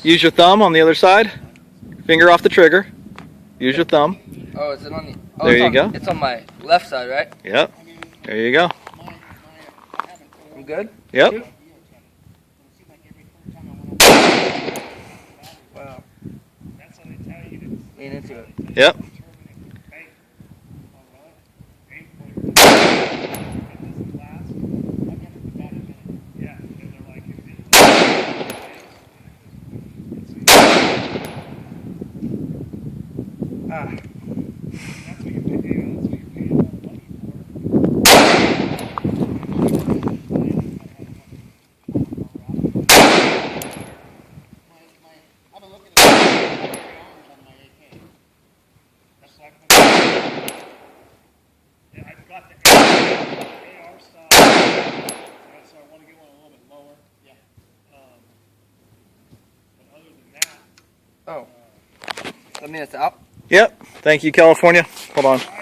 Use your thumb on the other side. Finger off the trigger. Use your thumb. Oh, is it on the... Oh, There you go. It's on my left side, right? Yep. There you go. I'm good? Yep. Wow. Lean into it. Yep. Ah. Yeah, I've got the AR style, so I want to get one a little bit lower. Yeah. But other than that, Oh. That means it's out? Yep. Thank you, California. Hold on.